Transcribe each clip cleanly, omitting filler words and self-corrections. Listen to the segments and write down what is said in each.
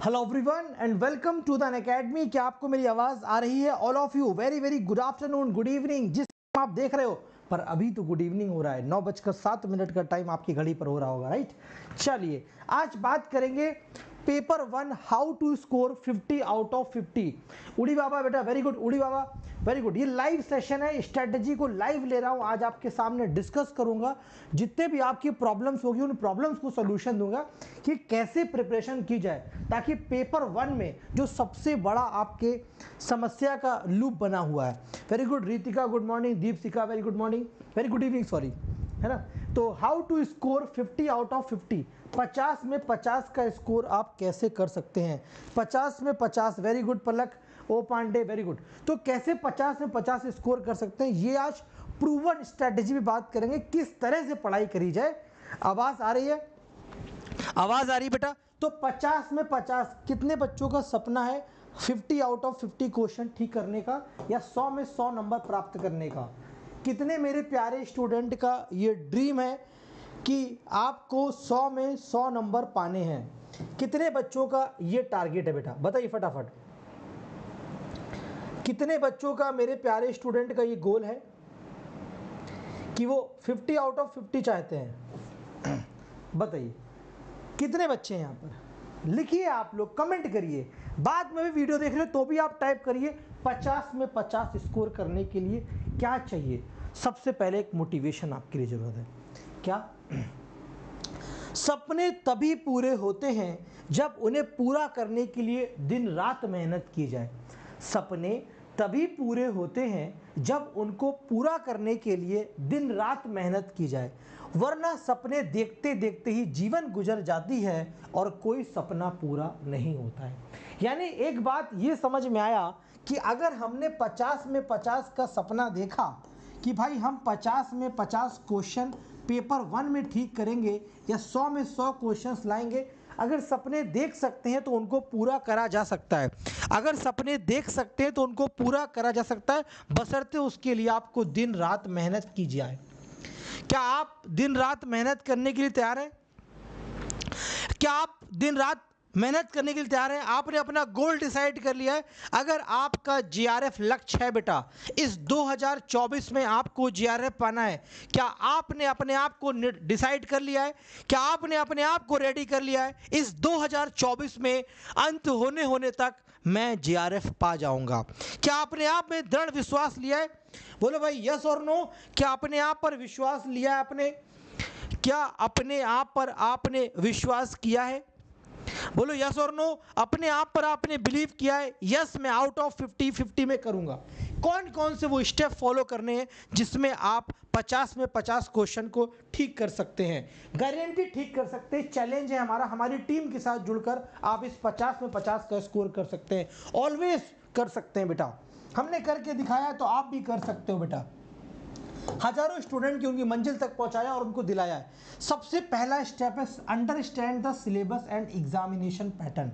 Hello everyone and welcome to the Unacademy. क्या आपको मेरी आवाज़ आ रही है? All of you very very good afternoon, good evening, जिस आप देख रहे हो। पर अभी तो गुड इवनिंग हो रहा है, 9:07 का टाइम आपकी घड़ी पर हो रहा होगा, राइट। चलिए आज बात करेंगे paper 1 how to score 50 out of 50। उड़ी बाबा बेटा, वेरी गुड उड़ी बाबा, वेरी गुड। ये लाइव सेशन है, स्ट्रेटजी को लाइव ले रहा हूँ, आज आपके सामने डिस्कस करूंगा। जितने भी आपकी प्रॉब्लम्स होगी उन प्रॉब्लम्स को सोल्यूशन दूंगा कि कैसे प्रिपरेशन की जाए, ताकि पेपर 1 में जो सबसे बड़ा आपके समस्या का लूप बना हुआ है। Very good Ritika, good morning. Deepshikha, very good morning, very good evening, sorry, है ना। तो how to score 50 out of 50, 50 में 50 का स्कोर आप कैसे कर सकते हैं। 50 में 50, वेरी गुड पलक, ओ पांडे, वेरी गुड। तो कैसे 50 में 50 स्कोर कर सकते हैं, ये आज प्रूवन स्ट्रेटेजी में बात करेंगे, किस तरह से पढ़ाई करी जाए। आवाज़ आ रही है? आवाज़ आ रही है बेटा? तो 50 में 50 कितने बच्चों का सपना है 50 आउट ऑफ 50 क्वेश्चन ठीक करने का, या 100 में 100 नंबर प्राप्त करने का? कितने मेरे प्यारे स्टूडेंट का ये ड्रीम है कि आपको 100 में 100 नंबर पाने हैं? कितने बच्चों का ये टारगेट है बेटा, बताइए फटाफट। कितने बच्चों का मेरे प्यारे स्टूडेंट का ये गोल है कि वो 50 आउट ऑफ 50 चाहते हैं? बताइए कितने बच्चे हैं यहाँ पर? लिखिए, आप लोग कमेंट करिए। बाद में भी वीडियो देख रहे हो तो भी आप टाइप करिए 50 में 50 स्कोर करने के लिए क्या चाहिए। सबसे पहले एक मोटिवेशन आपके लिए ज़रूरत है। क्या? सपने तभी पूरे होते हैं जब उन्हें पूरा करने के लिए दिन रात मेहनत की जाए। सपने तभी पूरे होते हैं जब उनको पूरा करने के लिए दिन रात मेहनत की जाए, वरना सपने देखते देखते ही जीवन गुजर जाती है और कोई सपना पूरा नहीं होता है। यानी एक बात ये समझ में आया कि अगर हमने 50 में 50 का सपना देखा कि भाई हम 50 में 50 क्वेश्चन पेपर 1 में ठीक करेंगे या 100 में 100 क्वेश्चंस लाएंगे, अगर सपने देख सकते हैं तो उनको पूरा करा जा सकता है। अगर सपने देख सकते हैं तो उनको पूरा करा जा सकता है, बशर्ते उसके लिए आपको दिन रात मेहनत की जाए। क्या आप दिन रात मेहनत करने के लिए तैयार हैं? क्या आप दिन रात मेहनत करने के लिए तैयार हैं? आपने अपना गोल डिसाइड कर लिया है। अगर आपका जीआरएफ लक्ष्य है बेटा, इस 2024 में आपको जीआरएफ पाना है, क्या आपने अपने आप को डिसाइड कर लिया है? क्या आपने अपने आप को रेडी कर लिया है? इस 2024 में अंत होने तक मैं जीआरएफ पा जाऊंगा। क्या आपने आप में दृढ़ विश्वास लिया है? बोलो भाई यस और नो। क्या अपने आप पर विश्वास लिया है आपने? क्या अपने आप पर आपने विश्वास किया है? बोलो यस और नो। अपने आप पर आपने बिलीव किया है, यस मैं आउट ऑफ 50 50 में करूंगा। कौन कौन से वो स्टेप फॉलो करने हैं जिसमें आप 50 में 50 क्वेश्चन को ठीक कर सकते हैं? गारंटी ठीक कर सकते हैं। चैलेंज है हमारा, हमारी टीम के साथ जुड़कर आप इस 50 में 50 का स्कोर कर सकते हैं। ऑलवेज कर सकते हैं बेटा, हमने करके दिखाया तो आप भी कर सकते हो बेटा। हजारों स्टूडेंट की उनकी मंजिल तक पहुंचाया और उनको दिलाया है। सबसे पहला स्टेप है understand the syllabus and examination pattern.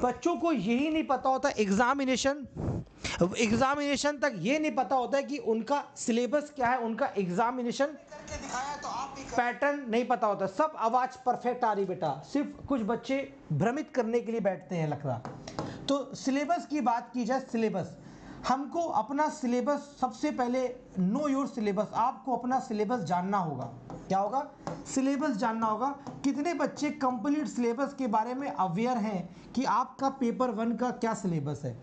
बच्चों को यही नहीं पता होता, एग्जामिनेशन तक ये नहीं पता होता है कि उनका सिलेबस क्या है, उनका एग्जामिनेशन पैटर्न नहीं पता होता। सब आवाज परफेक्ट आ रही बेटा, सिर्फ कुछ बच्चे भ्रमित करने के लिए बैठते हैं लग रहा। तो सिलेबस की बात की जाए, सिलेबस हमको अपना सिलेबस, सबसे पहले नो योर सिलेबस, आपको अपना सिलेबस जानना होगा। क्या होगा? सिलेबस जानना होगा। कितने बच्चे कंप्लीट सिलेबस के बारे में अवेयर हैं कि आपका पेपर 1 का क्या सिलेबस है?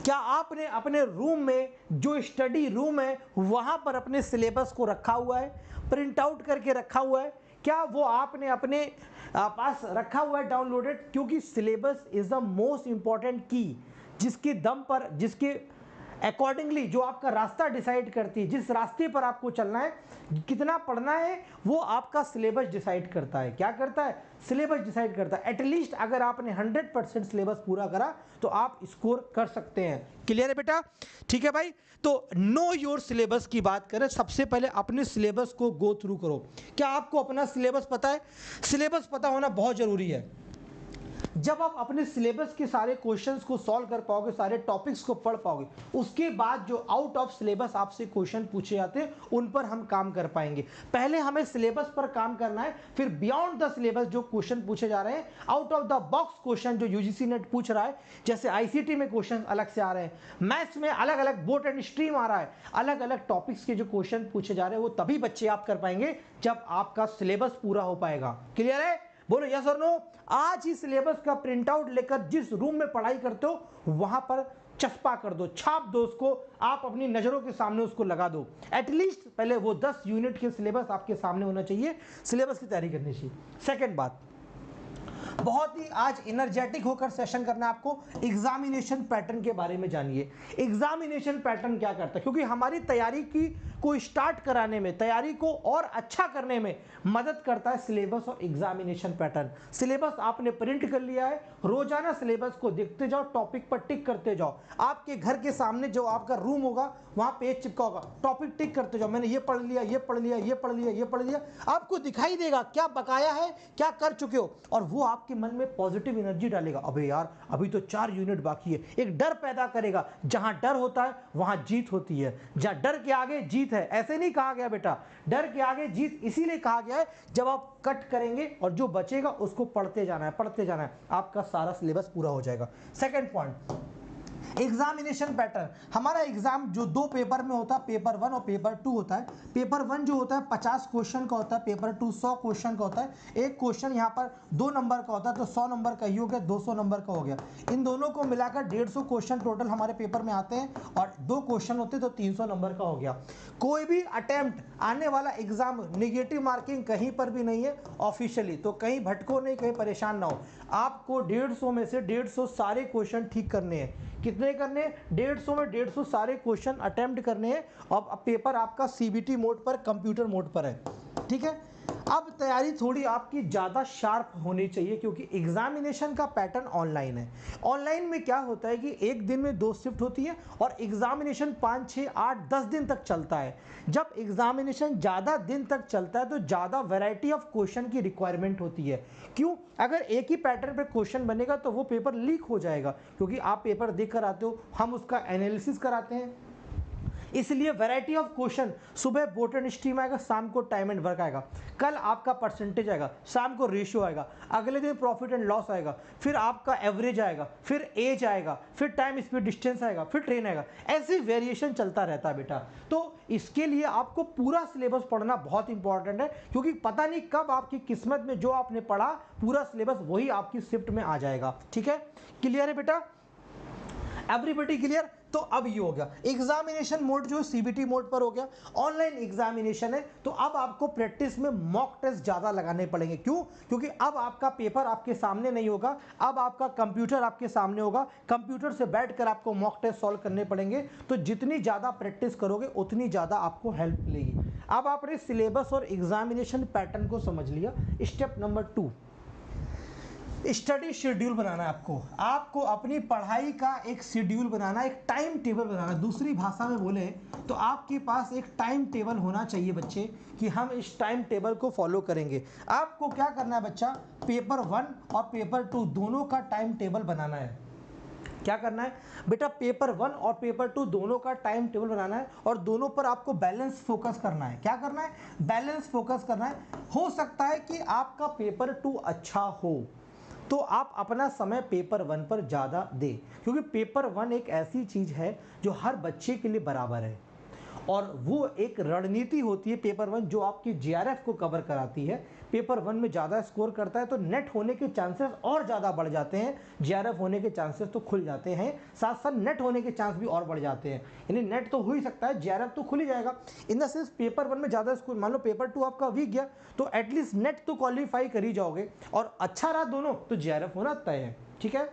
क्या आपने अपने रूम में, जो स्टडी रूम है वहां पर अपने सिलेबस को रखा हुआ है, प्रिंट आउट करके रखा हुआ है? क्या वो आपने अपने पास रखा हुआ है डाउनलोडेड? क्योंकि syllabus is the most important की, जिसके दम पर, जिसके अकॉर्डिंगली जो आपका रास्ता डिसाइड करती है, जिस रास्ते पर आपको चलना है, कितना पढ़ना है, वो आपका सिलेबस डिसाइड करता है। क्या करता है? सिलेबस डिसाइड करता है। एटलीस्ट अगर आपने 100% सिलेबस पूरा करा तो आप स्कोर कर सकते हैं। क्लियर है बेटा? ठीक है भाई। तो नो योर सिलेबस की बात करें, सबसे पहले अपने सिलेबस को गो थ्रू करो। क्या आपको अपना सिलेबस पता है? सिलेबस पता होना बहुत जरूरी है। जब आप अपने सिलेबस के सारे क्वेश्चंस को सॉल्व कर पाओगे, सारे टॉपिक्स को पढ़ पाओगे, उसके बाद जो आउट ऑफ सिलेबस आपसे क्वेश्चन पूछे जाते हैं उन पर हम काम कर पाएंगे। पहले हमें सिलेबस पर काम करना है, फिर बियॉन्ड द सिलेबस जो क्वेश्चन पूछे जा रहे हैं, out of the box question जो यूजीसी नेट पूछ रहा है, जैसे आईसीटी में क्वेश्चन अलग से आ रहे हैं, मैथ्स में अलग अलग बोर्ड एंड स्ट्रीम आ रहा है, अलग अलग टॉपिक्स के जो क्वेश्चन पूछे जा रहे हैं वो तभी बच्चे आप कर पाएंगे जब आपका सिलेबस पूरा हो पाएगा। क्लियर है? बोलो यस और नो। आज ही सिलेबस का प्रिंट आउट लेकर जिस रूम में पढ़ाई करते हो वहां पर चस्पा कर दो, छाप दो उसको, आप अपनी नजरों के सामने उसको लगा दो। एटलीस्ट पहले वो 10 यूनिट के सिलेबस आपके सामने होना चाहिए, सिलेबस की तैयारी करनी चाहिए। सेकंड बात, बहुत ही आज एनर्जेटिक होकर सेशन करना है आपको। एग्जामिनेशन पैटर्न के बारे में जानिए। एग्जामिनेशन पैटर्न क्या करता है, क्योंकि हमारी तैयारी को स्टार्ट कराने में, तैयारी को और अच्छा करने में मदद करता है सिलेबस और एग्जामिनेशन पैटर्न। सिलेबस आपने प्रिंट कर लिया है, रोजाना सिलेबस को देखते जाओ, टॉपिक पर टिक करते जाओ। आपके घर के सामने जो आपका रूम होगा वहां पेज चिपका होगा, टॉपिक टिक करते जाओ, मैंने ये पढ़ लिया, ये पढ़ लिया, ये पढ़ लिया, ये पढ़ लिया। आपको दिखाई देगा क्या बकाया है, क्या कर चुके हो, और वो आपके मन में पॉजिटिव एनर्जी डालेगा। अबे यार अभी तो 4 यूनिट बाकी है। एक डर पैदा करेगा, जहां डर होता है वहां जीत होती है, जहां डर के आगे जीत है। ऐसे नहीं कहा गया बेटा, डर के आगे जीत इसीलिए कहा गया है, जब आप कट करेंगे और जो बचेगा उसको पढ़ते जाना है, पढ़ते जाना है, आपका सारा सिलेबस पूरा हो जाएगा। Second point, examination pattern. हमारा एग्जाम जो 2 पेपर में होता है, पेपर 1 और पेपर 2 होता है। पेपर 1 जो होता है 50 क्वेश्चन का होता है, पेपर 2 100 क्वेश्चन का होता है। एक क्वेश्चन यहाँ पर 2 नंबर का होता है, तो 100 नंबर का ही हो गया, 200 नंबर का हो गया। इन दोनों को मिलाकर 150 क्वेश्चन टोटल हमारे पेपर में आते हैं, और 2 क्वेश्चन होते हैं तो 300 नंबर का हो गया। कोई भी अटेम्प्ट आने वाला एग्जाम नेगेटिव मार्किंग कहीं पर भी नहीं है ऑफिशियली, तो कहीं भटको नहीं, कहीं परेशान ना हो। आपको 150 में से 150 सारे क्वेश्चन ठीक करने हैं। कितने करने? 150 में 150 सारे क्वेश्चन अटेम्प्ट करने हैं, और अब पेपर आपका सीबीटी मोड पर, कंप्यूटर मोड पर है। ठीक है, अब तैयारी थोड़ी आपकी ज़्यादा शार्प होनी चाहिए, क्योंकि एग्जामिनेशन का पैटर्न ऑनलाइन है। ऑनलाइन में क्या होता है कि एक दिन में 2 शिफ्ट होती है, और एग्जामिनेशन 5 6 8 10 दिन तक चलता है। जब एग्जामिनेशन ज़्यादा दिन तक चलता है तो ज़्यादा वैरायटी ऑफ क्वेश्चन की रिक्वायरमेंट होती है। क्यों? अगर एक ही पैटर्न पे क्वेश्चन बनेगा तो वो पेपर लीक हो जाएगा, क्योंकि आप पेपर देख कर आते हो, हम उसका एनालिसिस कराते हैं। इसलिए वैरायटी ऑफ क्वेश्चन, सुबह बोर्ड एंड स्ट्रीम आएगा, शाम को टाइम एंड वर्क आएगा, कल आपका परसेंटेज आएगा, शाम को रेशियो आएगा, अगले दिन प्रॉफिट एंड लॉस आएगा, फिर आपका एवरेज आएगा, फिर एज आएगा, फिर टाइम स्पीड डिस्टेंस आएगा, फिर ट्रेन आएगा। ऐसे वेरिएशन चलता रहता है बेटा। तो इसके लिए आपको पूरा सिलेबस पढ़ना बहुत इंपॉर्टेंट है, क्योंकि पता नहीं कब आपकी किस्मत में जो आपने पढ़ा पूरा सिलेबस वही आपकी शिफ्ट में आ जाएगा। ठीक है, क्लियर है बेटा? Everybody clear? तो अब ये हो गया एग्जामिनेशन मोड, जो सीबीटी मोड पर हो गया। ऑनलाइन एग्जामिनेशन है, तो अब आपको प्रैक्टिस में मॉक टेस्ट ज़्यादा लगाने पड़ेंगे। क्यों? क्योंकि अब आपका पेपर आपके सामने नहीं होगा, अब आपका कंप्यूटर आपके सामने होगा, कंप्यूटर से बैठकर आपको मॉक टेस्ट सॉल्व करने पड़ेंगे। तो जितनी ज़्यादा प्रैक्टिस करोगे उतनी ज़्यादा आपको हेल्प मिलेगी। अब आपने सिलेबस और एग्जामिनेशन पैटर्न को समझ लिया। स्टेप नंबर 2, स्टडी शेड्यूल बनाना है आपको अपनी पढ़ाई का एक शेड्यूल बनाना, एक टाइम टेबल बनाना। दूसरी भाषा में बोले तो आपके पास एक टाइम टेबल होना चाहिए बच्चे, कि हम इस टाइम टेबल को फॉलो करेंगे। आपको क्या करना है बच्चा, पेपर 1 और पेपर 2 दोनों का टाइम टेबल बनाना है। क्या करना है बेटा, पेपर 1 और पेपर 2 दोनों का टाइम टेबल बनाना है, और दोनों पर आपको बैलेंस फोकस करना है। क्या करना है? बैलेंस फोकस करना है। हो सकता है कि आपका पेपर 2 अच्छा हो तो आप अपना समय पेपर 1 पर ज़्यादा दें, क्योंकि पेपर 1 एक ऐसी चीज़ है जो हर बच्चे के लिए बराबर है, और वो एक रणनीति होती है पेपर 1 जो आपकी जीआरएफ को कवर कराती है। पेपर 1 में ज़्यादा स्कोर करता है तो नेट होने के चांसेस और ज़्यादा बढ़ जाते हैं, जीआरएफ होने के चांसेस तो खुल जाते हैं, साथ साथ नेट होने के चांस भी और बढ़ जाते हैं। यानी नेट तो हो ही सकता है, जीआरएफ तो खुल ही जाएगा। इन द सेंस पेपर 1 में ज़्यादा स्कोर, मान लो पेपर 2 आपका वीक गया तो एटलीस्ट नेट तो क्वालिफाई कर ही जाओगे, और अच्छा रहा दोनों तो जीआरएफ होना तय है। ठीक है,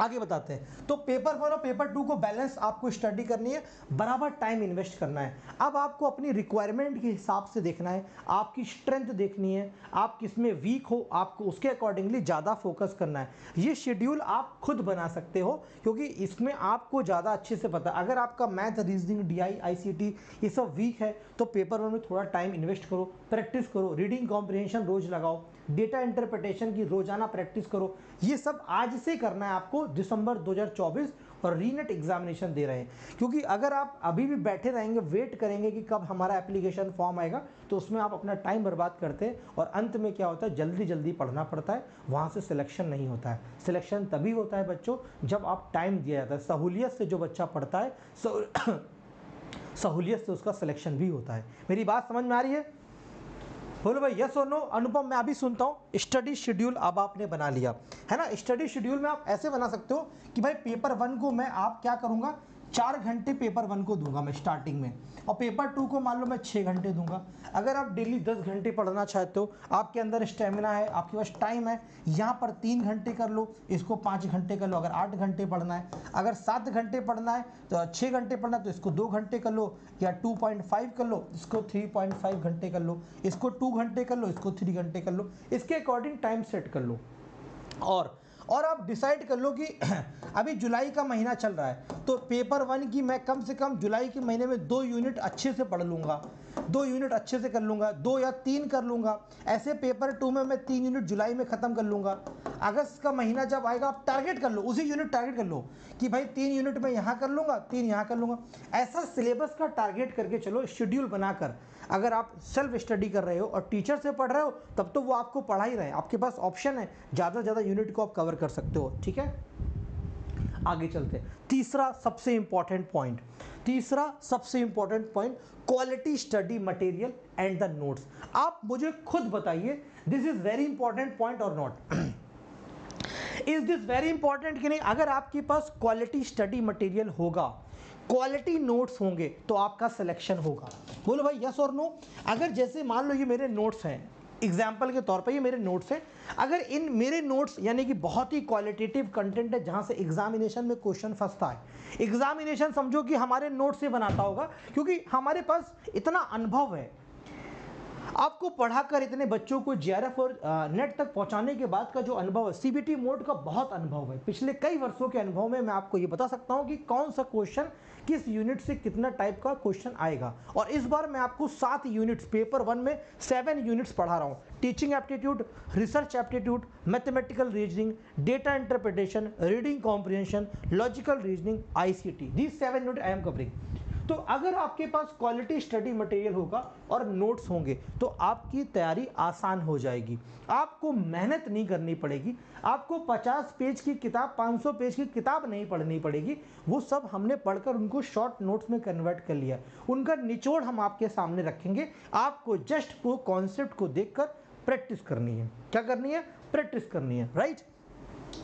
आगे बताते हैं। तो पेपर 1 और पेपर 2 को बैलेंस आपको स्टडी करनी है, बराबर टाइम इन्वेस्ट करना है। अब आपको अपनी रिक्वायरमेंट के हिसाब से देखना है, आपकी स्ट्रेंथ देखनी है, आप किस में वीक हो, आपको उसके अकॉर्डिंगली ज़्यादा फोकस करना है। ये शेड्यूल आप खुद बना सकते हो, क्योंकि इसमें आपको ज़्यादा अच्छे से पता है। अगर आपका मैथ, रीजनिंग, डीआई, आईसीटी ये सब वीक है तो पेपर 1 में थोड़ा टाइम इन्वेस्ट करो, प्रैक्टिस करो, रीडिंग कॉम्प्रिहेंशन रोज लगाओ, डेटा इंटरप्रिटेशन की रोजाना प्रैक्टिस करो। ये सब आज से करना है आपको, दिसंबर 2024 और रीनेट एग्जामिनेशन दे रहे हैं। क्योंकि अगर आप अभी भी बैठे रहेंगे, वेट करेंगे कि कब हमारा एप्लीकेशन फॉर्म आएगा, तो उसमें आप अपना टाइम बर्बाद करते हैं और अंत में क्या होता है, जल्दी जल्दी पढ़ना पड़ता है, वहाँ से सिलेक्शन नहीं होता है। सिलेक्शन तभी होता है बच्चों जब आप टाइम दिया जाता है। सहूलियत से जो बच्चा पढ़ता है सहूलियत से उसका सिलेक्शन भी होता है। मेरी बात समझ में आ रही है? बोलो भाई यस और नो। अनुपम मैं अभी सुनता हूँ। स्टडी शेड्यूल अब आपने बना लिया है ना। स्टडी शेड्यूल में आप ऐसे बना सकते हो कि भाई पेपर 1 को मैं आप क्या करूँगा, 4 घंटे पेपर 1 को दूंगा मैं स्टार्टिंग में, और पेपर 2 को मान लो मैं 6 घंटे दूंगा। अगर आप डेली 10 घंटे पढ़ना चाहते हो, आपके अंदर स्टेमिना है, आपके पास टाइम है, यहाँ पर 3 घंटे कर लो, इसको 5 घंटे कर लो। अगर 8 घंटे पढ़ना है, अगर 7 घंटे पढ़ना है, तो 6 घंटे पढ़ना है तो इसको 2 घंटे कर लो, या 2.5 कर लो, इसको 3.5 घंटे कर लो, इसको 2 घंटे कर लो, इसको 3 घंटे कर लो। इसके अकॉर्डिंग टाइम सेट कर लो। और आप डिसाइड कर लो कि अभी जुलाई का महीना चल रहा है, तो पेपर 1 की मैं कम से कम जुलाई के महीने में 2 यूनिट अच्छे से पढ़ लूँगा, 2 यूनिट अच्छे से कर लूँगा, 2 या 3 कर लूँगा। ऐसे पेपर 2 में मैं 3 यूनिट जुलाई में ख़त्म कर लूँगा। अगस्त का महीना जब आएगा आप टारगेट कर लो, उसी यूनिट टारगेट कर लो कि भाई 3 यूनिट मैं यहाँ कर लूँगा, 3 यहाँ कर लूँगा। ऐसा सिलेबस का टारगेट करके चलो, शेड्यूल बनाकर। अगर आप सेल्फ स्टडी कर रहे हो और टीचर से पढ़ रहे हो, तब तो वो आपको पढ़ा ही रहे, आपके पास ऑप्शन है, ज़्यादा से ज़्यादा यूनिट को आप कवर कर सकते हो। ठीक है, आगे चलते हैं। तीसरा सबसे important point, quality study material and the notes. आप मुझे खुद बताइए, this is very important point और not? Is this very important कि नहीं? अगर आपके पास क्वालिटी स्टडी मटेरियल होगा, क्वालिटी नोट्स होंगे, तो आपका सिलेक्शन होगा। बोलो भाई यस और नो। अगर जैसे मान लो ये मेरे नोट्स हैं, एग्जाम्पल के तौर पर ये मेरे नोट्स हैं, अगर इन मेरे नोट्स यानी कि बहुत ही क्वालिटेटिव कंटेंट है जहां से एग्जामिनेशन में क्वेश्चन फंसता है, एग्जामिनेशन समझो कि हमारे नोट्स से बनाता होगा, क्योंकि हमारे पास इतना अनुभव है, आपको पढ़ाकर इतने बच्चों को जीआरएफ और नेट तक पहुंचाने के बाद का जो अनुभव है, सीबीटी मोड का बहुत अनुभव है। पिछले कई वर्षों के अनुभव में मैं आपको ये बता सकता हूं कि कौन सा क्वेश्चन किस यूनिट से कितना टाइप का क्वेश्चन आएगा। और इस बार मैं आपको 7 यूनिट्स, पेपर 1 में 7 यूनिट्स पढ़ा रहा हूँ। Teaching aptitude, research aptitude, mathematical reasoning, data interpretation, reading comprehension, logical reasoning, ICT, these 7 unit I am covering. तो अगर आपके पास क्वालिटी स्टडी मटेरियल होगा और नोट्स होंगे, तो आपकी तैयारी आसान हो जाएगी। आपको मेहनत नहीं करनी पड़ेगी, आपको 50 पेज की किताब, 500 पेज की किताब नहीं पढ़नी पड़ेगी। वो सब हमने पढ़कर उनको शॉर्ट नोट्स में कन्वर्ट कर लिया, उनका निचोड़ हम आपके सामने रखेंगे। आपको जस्ट वो कॉन्सेप्ट को देखकर प्रैक्टिस करनी है। क्या करनी है? प्रैक्टिस करनी है, राइट।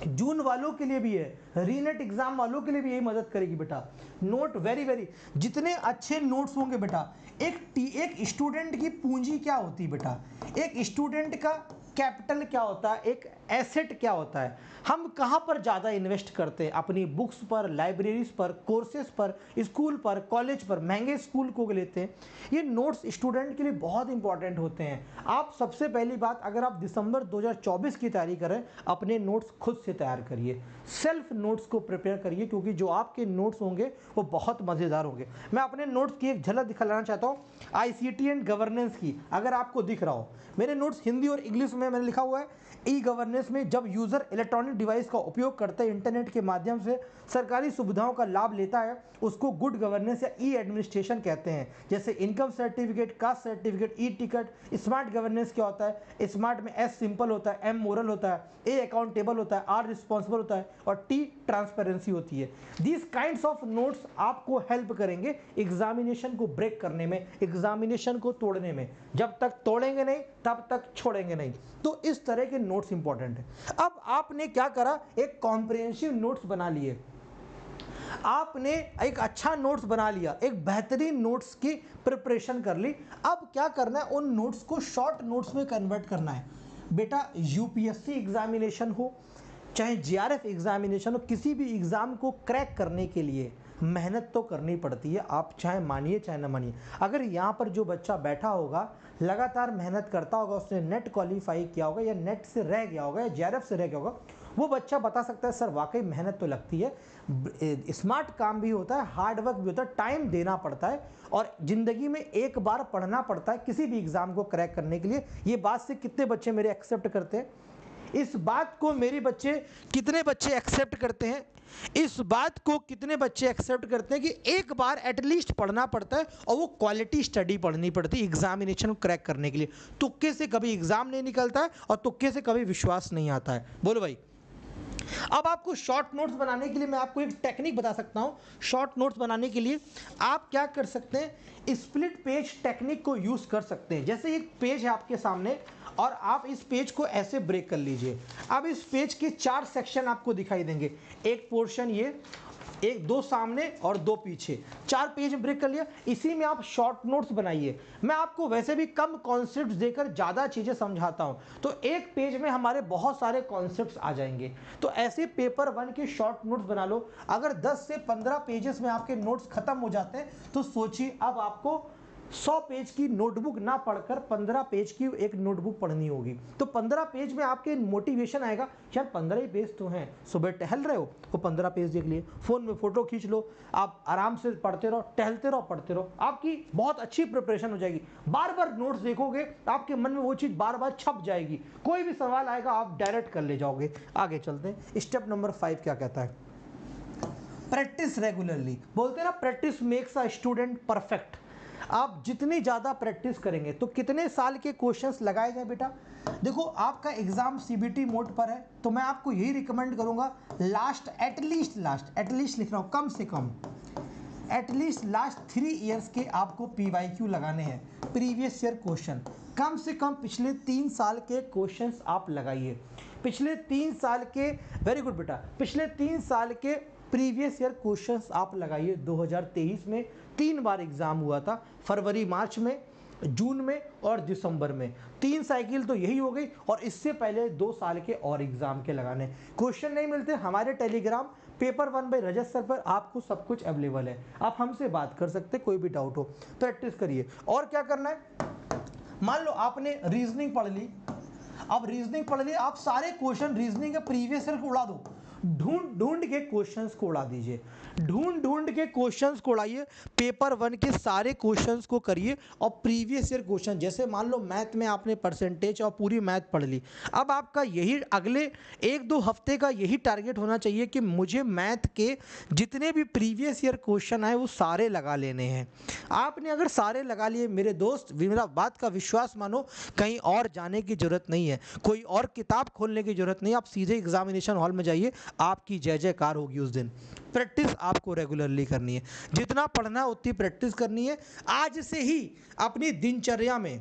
जून वालों के लिए भी है, रीनेट एग्जाम वालों के लिए भी यही मदद करेगी बेटा। नोट वेरी जितने अच्छे नोट्स होंगे बेटा, एक स्टूडेंट की पूंजी क्या होती है बेटा, एक स्टूडेंट का कैपिटल क्या होता है, एक एसेट क्या होता है। हम कहाँ पर ज़्यादा इन्वेस्ट करते हैं? अपनी बुक्स पर, लाइब्रेरीज पर, कोर्सेज पर, स्कूल पर, कॉलेज पर, महंगे स्कूल को लेते हैं। ये नोट्स स्टूडेंट के लिए बहुत इंपॉर्टेंट होते हैं। आप सबसे पहली बात, अगर आप दिसंबर 2024 की तैयारी करें, अपने नोट्स खुद से तैयार करिए, सेल्फ नोट्स को प्रिपेयर करिए, क्योंकि जो आपके नोट्स होंगे वो बहुत मज़ेदार होंगे। मैं अपने नोट्स की एक झलक दिखाना चाहता हूँ, आईसीटी एंड गवर्नेंस की। अगर आपको दिख रहा हो, मेरे नोट्स हिंदी और इंग्लिश में मैंने लिखा हुआ है। ई गवर्नेंस में जब यूजर इलेक्ट्रॉनिक डिवाइस का उपयोग करते हैं, इंटरनेट के माध्यम से सरकारी सुविधाओं का लाभ लेता है, उसको गुड गवर्नेंस या ई एडमिनिस्ट्रेशन कहते हैं। जैसे income certificate, caste certificate, e ticket. Smart governance क्या होता है? स्मार्ट में एस सिंपल होता है, एम मोरल होता है, ए अकाउंटेबल होता है, आर रिस्पॉन्सिबल होता है, और टी ट्रांसपेरेंसी होती है। दीज काइंड्स ऑफ नोट्स आपको हेल्प करेंगे एग्जामिनेशन को ब्रेक करने में, एग्जामिनेशन को तोड़ने में। जब तक तोड़ेंगे नहीं तब तक छोड़ेंगे नहीं। तो इस तरह के नोट्स इंपॉर्टेंट है। अब आपने क्या करा, एक कॉम्प्रिहेंसिव नोट्स बना लिए, आपने एक अच्छा नोट्स बना लिया, एक बेहतरीन नोट्स की प्रिपरेशन कर ली। अब क्या करना है, उन नोट्स को शॉर्ट नोट्स में कन्वर्ट करना है बेटा। यूपीएससी एग्जामिनेशन हो चाहे जीआरएफ एग्जामिनेशन हो, किसी भी एग्जाम को क्रैक करने के लिए मेहनत तो करनी पड़ती है, आप चाहे मानिए चाहे ना मानिए। अगर यहाँ पर जो बच्चा बैठा होगा, लगातार मेहनत करता होगा, उसने नेट क्वालिफाई किया होगा या नेट से रह गया होगा या जीआरएफ से रह गया होगा, वो बच्चा बता सकता है सर वाकई मेहनत तो लगती है, स्मार्ट काम भी होता है, हार्ड वर्क भी होता है, टाइम देना पड़ता है और ज़िंदगी में एक बार पढ़ना पड़ता है किसी भी एग्ज़ाम को क्रैक करने के लिए। ये बात से कितने बच्चे मेरे एक्सेप्ट करते हैं? इस बात को मेरे बच्चे कितने बच्चे एक्सेप्ट करते हैं? इस बात को कितने बच्चे एक्सेप्ट करते हैं कि एक बार एटलीस्ट पढ़ना पड़ता है और वो क्वालिटी स्टडी पढ़नी पड़ती है एग्जामिनेशन को क्रैक करने के लिए। तुक्के से कभी एग्जाम नहीं निकलता है और तुक्के से कभी विश्वास नहीं आता है। बोलो भाई। अब आपको शॉर्ट नोट्स बनाने के लिए मैं आपको एक टेक्निक बता सकता हूँ। शॉर्ट नोट्स बनाने के लिए आप क्या कर सकते हैं, स्प्लिट पेज टेक्निक को यूज़ कर सकते हैं। जैसे एक पेज है आपके सामने और आप इस पेज को ऐसे ब्रेक कर लीजिए। अब इस पेज के 4 सेक्शन आपको दिखाई देंगे, एक पोर्शन ये, एक 2 सामने और 2 पीछे, 4 पेज ब्रेक कर लिया। इसी में आप शॉर्ट नोट्स बनाइए। मैं आपको वैसे भी कम कॉन्सेप्ट्स देकर ज़्यादा चीज़ें समझाता हूँ, तो एक पेज में हमारे बहुत सारे कॉन्सेप्ट्स आ जाएंगे। तो ऐसे पेपर 1 के शॉर्ट नोट्स बना लो। अगर 10 से 15 पेजेस में आपके नोट्स खत्म हो जाते हैं तो सोचिए अब आपको 100 पेज की नोटबुक ना पढ़कर 15 पेज की एक नोटबुक पढ़नी होगी। तो 15 पेज में आपके मोटिवेशन आएगा, यार 15 ही पेज तो हैं, सुबह टहल रहे हो वो 15 पेज देख लिए, फ़ोन में फ़ोटो खींच लो, आप आराम से पढ़ते रहो, टहलते रहो, पढ़ते रहो, आपकी बहुत अच्छी प्रिपरेशन हो जाएगी। बार बार नोट्स देखोगे आपके मन में वो चीज़ बार बार छप जाएगी, कोई भी सवाल आएगा आप डायरेक्ट कर ले जाओगे। आगे चलते हैं। स्टेप नंबर 5 क्या कहता है? Practice regularly. बोलते हैं ना, practice makes a student perfect. आप जितनी ज़्यादा प्रैक्टिस करेंगे तो कितने साल के क्वेश्चंस लगाए जाए बेटा? देखो आपका एग्जाम सीबीटी मोड पर है तो मैं आपको यही रिकमेंड करूंगा, एटलीस्ट लिख रहा हूँ, कम से कम एटलीस्ट लास्ट 3 ईयर्स के आपको PYQ लगाने हैं, प्रीवियस ईयर क्वेश्चन। कम से कम पिछले 3 साल के क्वेश्चंस आप लगाइए। पिछले 3 साल के, वेरी गुड बेटा, पिछले 3 साल के प्रीवियस ईयर क्वेश्चंस आप लगाइए। 2023 में 3 बार एग्जाम हुआ था, फरवरी मार्च में, जून में और दिसंबर में। 3 साइकिल तो यही हो गई और इससे पहले 2 साल के और एग्जाम के लगाने। क्वेश्चन नहीं मिलते, हमारे टेलीग्राम पेपर 1 बाय रजत सर पर आपको सब कुछ अवेलेबल है, आप हमसे बात कर सकते, कोई भी डाउट हो। प्रैक्टिस करिए। और क्या करना है, मान लो आपने रीजनिंग पढ़ ली, अब रीजनिंग पढ़ ली, आप सारे क्वेश्चन रीजनिंग के प्रीवियस ईयर को उड़ा दो, ढूंढ के क्वेश्चंस को उड़ा दीजिए, ढूंढ के क्वेश्चंस को उड़ाइए। पेपर 1 के सारे क्वेश्चंस को करिए और प्रीवियस ईयर क्वेश्चन, जैसे मान लो मैथ में आपने परसेंटेज और पूरी मैथ पढ़ ली, अब आपका यही अगले 1-2 हफ्ते का यही टारगेट होना चाहिए कि मुझे मैथ के जितने भी प्रीवियस ईयर क्वेश्चन आए वो सारे लगा लेने हैं। आपने अगर सारे लगा लिए मेरे दोस्त, मेरा बात का विश्वास मानो, कहीं और जाने की जरूरत नहीं है, कोई और किताब खोलने की जरूरत नहीं, आप सीधे एग्जामिनेशन हॉल में जाइए, आपकी जय जयकार होगी उस दिन। प्रैक्टिस आपको रेगुलरली करनी है, जितना पढ़ना है उतनी प्रैक्टिस करनी है। आज से ही अपनी दिनचर्या में,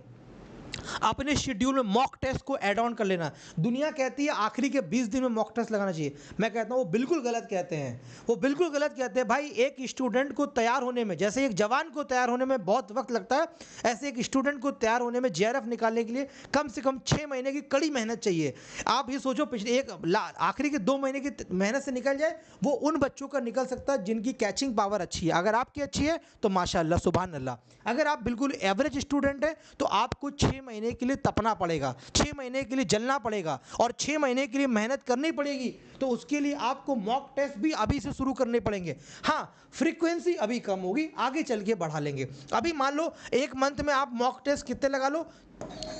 अपने शेड्यूल में मॉक टेस्ट को ऐड ऑन कर लेना। दुनिया कहती है आखिरी के 20 दिन में मॉक टेस्ट लगाना चाहिए, मैं कहता हूँ वो बिल्कुल गलत कहते हैं, वो बिल्कुल गलत कहते हैं। भाई एक स्टूडेंट को तैयार होने में, जैसे एक जवान को तैयार होने में बहुत वक्त लगता है, ऐसे एक स्टूडेंट को तैयार होने में JRF निकालने के लिए कम से कम 6 महीने की कड़ी मेहनत चाहिए। आप ये सोचो पिछले आखिरी के 2 महीने की मेहनत से निकल जाए, वो उन बच्चों का निकल सकता है जिनकी कैचिंग पावर अच्छी है। अगर आपकी अच्छी है तो माशाअल्लाह, सुभान अल्लाह। अगर आप बिल्कुल एवरेज स्टूडेंट हैं तो आपको 6 महीने के लिए तपना पड़ेगा, 6 महीने के लिए जलना पड़ेगा और 6 महीने के लिए मेहनत करनी पड़ेगी। तो उसके लिए आपको मॉक टेस्ट भी अभी से शुरू करने पड़ेंगे। हाँ, फ्रीक्वेंसी अभी कम होगी, आगे चल के बढ़ा लेंगे। अभी मान लो 1 मंथ में आप मॉक टेस्ट कितने लगा लो,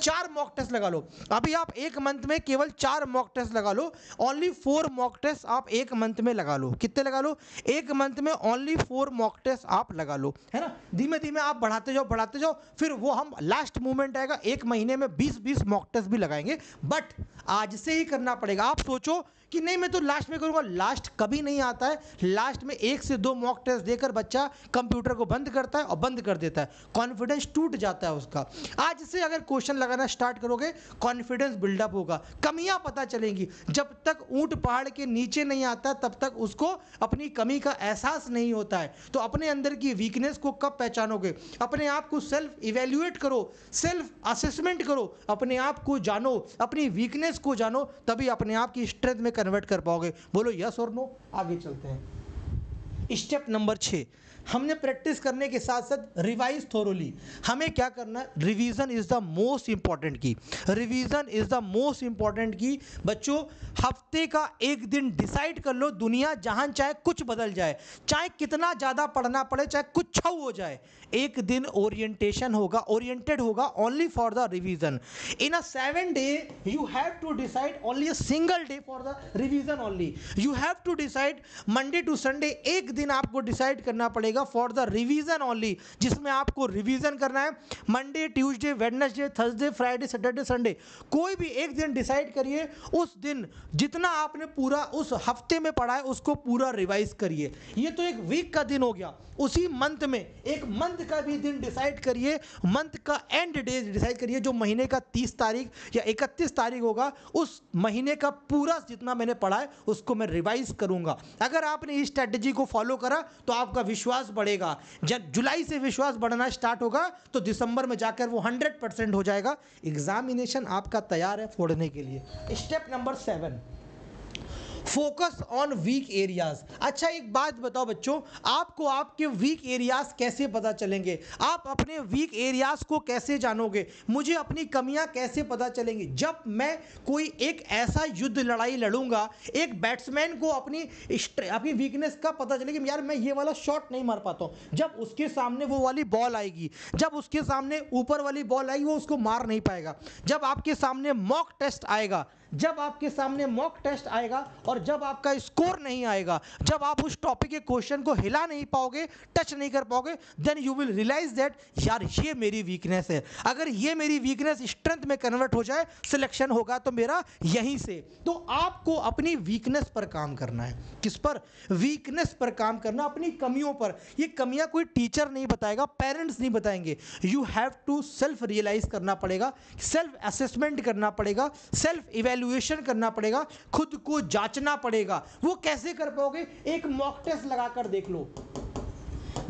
4 मॉक टेस्ट लगा लो। अभी आप 1 मंथ में केवल 4 मॉक टेस्ट लगा लो, ओनली 4 मॉक टेस्ट आप 1 मंथ में लगा लो। कितने लगा लो? 1 मंथ में ओनली 4 मॉक टेस्ट आप लगा लो, है ना। धीमे धीमे आप बढ़ाते जाओ, फिर वो हम लास्ट मोमेंट आएगा 1 महीने में 20-20 मॉक टेस्ट भी लगाएंगे, बट आज से ही करना पड़ेगा। आप सोचो कि नहीं मैं तो लास्ट में करूंगा, लास्ट कभी नहीं आता है। लास्ट में 1 से 2 मॉक टेस्ट देकर बच्चा कंप्यूटर को बंद करता है और बंद कर देता है, कॉन्फिडेंस टूट जाता है उसका। आज से अगर क्वेश्चन लगाना स्टार्ट करोगे, कॉन्फिडेंस बिल्डअप होगा, कमियां पता चलेंगी। जब तक ऊंट पहाड़ के नीचे नहीं आता तब तक उसको अपनी कमी का एहसास नहीं होता है। तो अपने अंदर की वीकनेस को कब पहचानोगे? अपने आप को सेल्फ इवेल्युएट करो, सेल्फ असेसमेंट करो, अपने आप को जानो, अपनी वीकनेस को जानो, तभी अपने आप की स्ट्रेंथ में कन्वर्ट कर पाओगे। बोलो यस और नो। आगे चलते हैं। स्टेप नंबर 6, हमने प्रैक्टिस करने के साथ साथ रिवाइज थोरोली। हमें क्या करना है, revision is the most important key, revision is the most important key. बच्चों हफ्ते का एक दिन डिसाइड कर लो, दुनिया जहां चाहे कुछ बदल जाए, चाहे कितना ज़्यादा पढ़ना पड़े, चाहे कुछ छऊ हो जाए, एक दिन ओरिएंटेशन होगा, ओरिएंटेड होगा only for the revision. In a 7 day you have to decide only a single day for the revision only. You have to decide Monday to Sunday, एक दिन आपको डिसाइड करना पड़ेगा फॉर द रिवीजन ओनली, जिसमें आपको revision करना है। Monday, Tuesday, Wednesday, Thursday, Friday, Saturday, Sunday, कोई भी एक दिन डिसाइड करिए। उस दिन जितना आपने पूरा उस हफ्ते में पढ़ा है उसको पूरा रिवाइज करिए। ये तो एक वीक का दिन हो गया। उसी मंथ में एक मंथ का भी दिन डिसाइड करिए, मंथ का एंड डे डिसाइड करिए, जो महीने का 30 तारीख या 31 तारीख होगा, उस महीने का पूरा जितना मैंने पढ़ा है उसको मैं रिवाइज करूंगा। अगर आपने इस स्ट्रेटजी को फॉलो करा तो आपका विश्वास बढ़ेगा। जब जुलाई से विश्वास बढ़ना स्टार्ट होगा तो दिसंबर में जाकर वो 100% हो जाएगा। एग्जामिनेशन आपका तैयार है फोड़ने के लिए। Step number 7, focus on weak areas. अच्छा एक बात बताओ बच्चों, आपको आपके वीक एरियाज कैसे पता चलेंगे? आप अपने वीक एरियाज को कैसे जानोगे? मुझे अपनी कमियां कैसे पता चलेंगी? जब मैं कोई एक ऐसा युद्ध लड़ाई लड़ूंगा, एक बैट्समैन को अपनी वीकनेस का पता चलेगी, यार मैं ये वाला शॉट नहीं मार पाता हूँ, जब उसके सामने वो वाली बॉल आएगी, जब उसके सामने ऊपर वाली बॉल आएगी वो उसको मार नहीं पाएगा। जब आपके सामने मॉक टेस्ट आएगा, जब आपके सामने मॉक टेस्ट आएगा और जब आपका स्कोर नहीं आएगा, जब आप उस टॉपिक के क्वेश्चन को हिला नहीं पाओगे, टच नहीं कर पाओगे, then you will realize that यार ये मेरी वीकनेस है। अगर ये मेरी वीकनेस स्ट्रेंथ में कन्वर्ट हो जाए, सिलेक्शन होगा तो मेरा यहीं से। तो आपको अपनी वीकनेस पर काम करना है। किस पर? वीकनेस पर काम करना, अपनी कमियों पर। ये कमियां कोई टीचर नहीं बताएगा, पेरेंट्स नहीं बताएंगे। You have to self realize करना पड़ेगा, सेल्फ असेसमेंट करना पड़ेगा, सेल्फ इवैल्यूएशन करना पड़ेगा, खुद को जांचना पड़ेगा। वो कैसे कर पाओगे? एक मॉक टेस्ट लगाकर देख लो।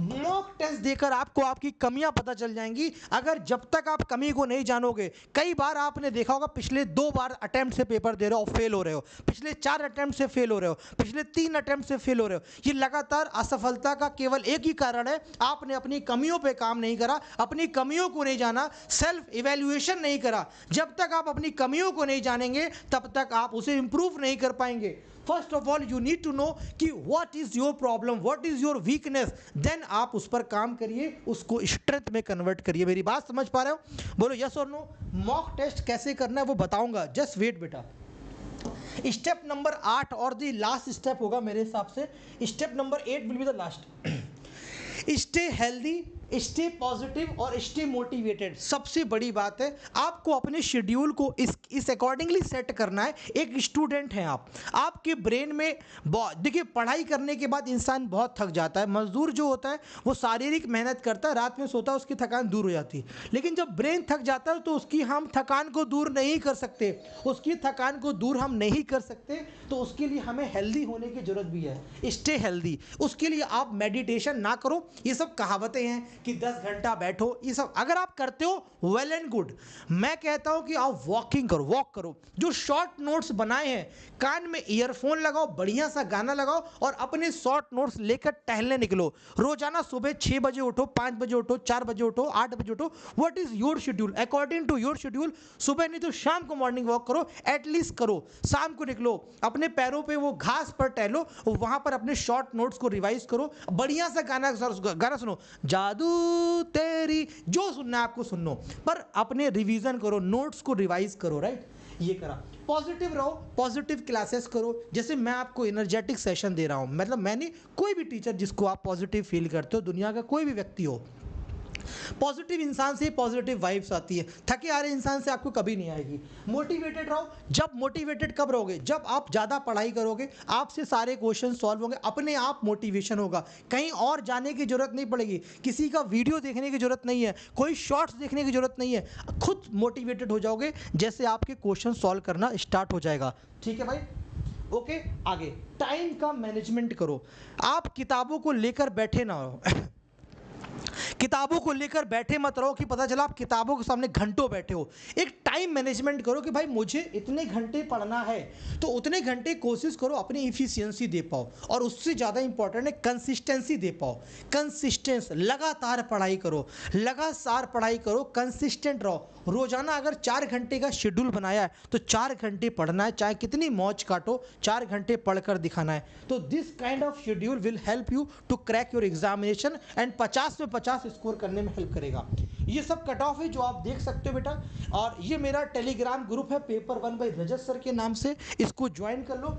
मॉक टेस्ट देकर आपको आपकी कमियां पता चल जाएंगी। अगर जब तक आप कमी को नहीं जानोगे, कई बार आपने देखा होगा पिछले 2 बार अटेम्प्ट से पेपर दे रहे हो, फेल हो रहे हो, पिछले 4 अटेम्प्ट से फेल हो रहे हो, पिछले 3 अटेम्प्ट से फेल हो रहे हो। ये लगातार असफलता का केवल एक ही कारण है, आपने अपनी कमियों पे काम नहीं करा, अपनी कमियों को नहीं जाना, सेल्फ इवैल्यूएशन नहीं करा। जब तक आप अपनी कमियों को नहीं जानेंगे तब तक आप उसे इंप्रूव नहीं कर पाएंगे। First of all you need to know कि what is your problem, what is your weakness, then आप उस पर काम करिए, उसको स्ट्रेंथ में कन्वर्ट करिए। मेरी बात समझ पा रहे हो? बोलो यस और नो। मॉक टेस्ट कैसे करना है वो बताऊंगा, जस्ट वेट बेटा। स्टेप नंबर 8 और द लास्ट स्टेप होगा मेरे हिसाब से। Step number 8 will be the last. Stay healthy, stay positive और स्टे मोटिवेटेड। सबसे बड़ी बात है, आपको अपने शेड्यूल को इस अकॉर्डिंगली सेट करना है। एक स्टूडेंट हैं आप, आपके ब्रेन में देखिए, पढ़ाई करने के बाद इंसान बहुत थक जाता है। मजदूर जो होता है वो शारीरिक मेहनत करता है, रात में सोता है, उसकी थकान दूर हो जाती है। लेकिन जब ब्रेन थक जाता है तो उसकी हम थकान को दूर नहीं कर सकते, उसकी थकान को दूर हम नहीं कर सकते। तो उसके लिए हमें हेल्दी होने की जरूरत भी है। स्टे हेल्दी, उसके लिए आप मेडिटेशन ना करो, ये सब कहावतें हैं कि 10 घंटा बैठो, ये सब अगर आप करते हो वेल एंड गुड। मैं कहता हूं कि आप वॉकिंग करो, वॉक करो। जो शॉर्ट नोट्स बनाए हैं, कान में ईयरफोन लगाओ, बढ़िया सा गाना लगाओ और अपने शॉर्ट नोट्स लेकर टहलने निकलो। रोजाना सुबह 6 बजे उठो, 5 बजे उठो, 4 बजे उठो, 8 बजे उठो। What is your schedule, according to your schedule. सुबह नहीं तो शाम को मॉर्निंग वॉक करो, एटलीस्ट करो। शाम को निकलो, अपने पैरों पे वो घास पर टहलो, वहां पर अपने शॉर्ट नोट्स को रिवाइज करो। बढ़िया सा गाना सुनो, जादू तेरी, जो सुनना है आपको सुनो, पर अपने रिवीजन करो, नोट्स को रिवाइज करो। राइट, ये करा। पॉजिटिव रहो, पॉजिटिव क्लासेस करो। जैसे मैं आपको एनर्जेटिक सेशन दे रहा हूं, मतलब मैंने कोई भी टीचर जिसको आप पॉजिटिव फील करते हो, दुनिया का कोई भी व्यक्ति हो, पॉजिटिव इंसान से पॉजिटिव वाइब्स आती है, थके आ रहे इंसान से आपको कभी नहीं आएगी। मोटिवेटेड रहो। जब मोटिवेटेड कब रहोगे? जब आप ज़्यादा पढ़ाई करोगे, आपसे सारे क्वेश्चन सॉल्व होंगे, अपने आप मोटिवेशन होगा, कहीं और जाने की जरूरत नहीं पड़ेगी, किसी का वीडियो देखने की जरूरत नहीं है, कोई शॉर्ट्स देखने की जरूरत नहीं है, खुद मोटिवेटेड हो जाओगे जैसे आपके क्वेश्चन सॉल्व करना स्टार्ट हो जाएगा। ठीक है भाई, ओके। आगे टाइम का मैनेजमेंट करो। आप किताबों को लेकर बैठे ना हो किताबों को लेकर बैठे मत रहो कि पता चला आप किताबों के सामने घंटों बैठे हो। एक टाइम मैनेजमेंट करो कि भाई मुझे इतने घंटे पढ़ना है, तो उतने घंटे कोशिश करो अपनी इफिशियंसी दे पाओ, और उससे ज़्यादा इंपॉर्टेंट है कंसिस्टेंसी दे पाओ। कंसिस्टेंस, लगातार पढ़ाई करो, लगातार पढ़ाई करो, कंसिस्टेंट रहो। रोजाना अगर 4 घंटे का शेड्यूल बनाया है तो 4 घंटे पढ़ना है, चाहे कितनी मौज काटो, 4 घंटे पढ़कर दिखाना है। तो this kind of schedule will help you to crack your examination and 50 में 50 स्कोर करने में हेल्प करेगा। ये सब कट ऑफ है जो आप देख सकते हो बेटा, और ये मेरा टेलीग्राम ग्रुप है पेपर 1 बाय रजत सर के नाम से, इसको ज्वाइन कर लो।